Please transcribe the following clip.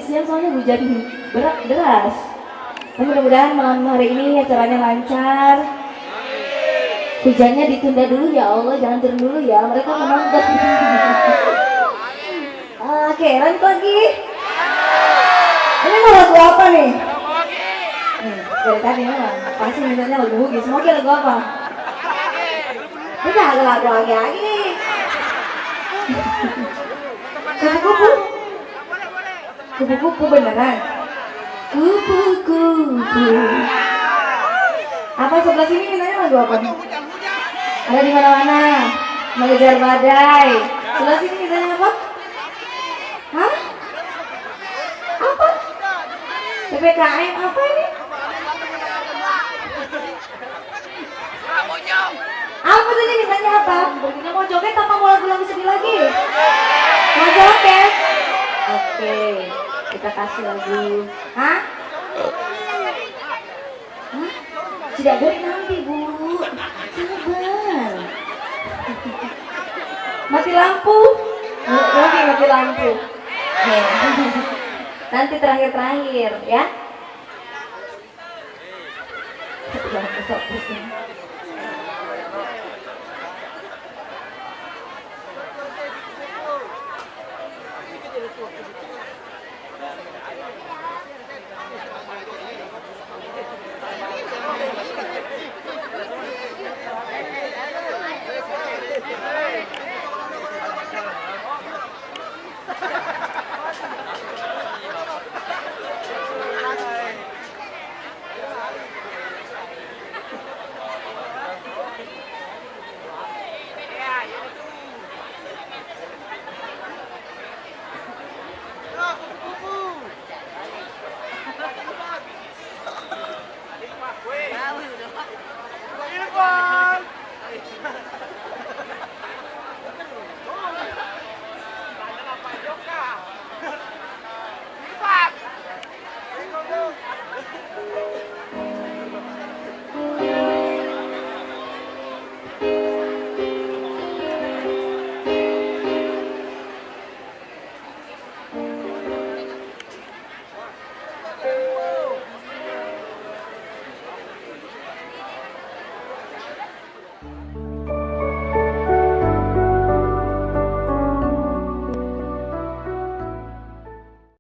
siang soalnya hujan deras. Tapi mudah-mudahan malam hari ini acaranya lancar. Hujannya ditunda dulu ya Allah, jangan turun dulu ya. Mereka menonton. Oke, lanjut lagi. Ini mau lagu apa nih? Dari tadi memang pasti mintanya lagu Bugis. Mau lagu apa? Ini ada lagu lagi. Kupu-kupu. Kupu-kupu beneran. Kupu-kupu. Apa sebelah sini mintanya lagu apa nih? Ada di mana-mana. Mengejar badai. Sebelah sini mintanya apa? Hah? Apa? PPKM apa ini? Apa tadi mintanya apa? Kita mau joget apa mau lagu-lagu sedih lagi? Mau joget? Oke, kita kasih lagu. Hah? Hah? Tidak boleh nanti Bu. Sabar. Mati lampu? Oke, mati lampu. Nanti terakhir ya. Jangan besok-besok.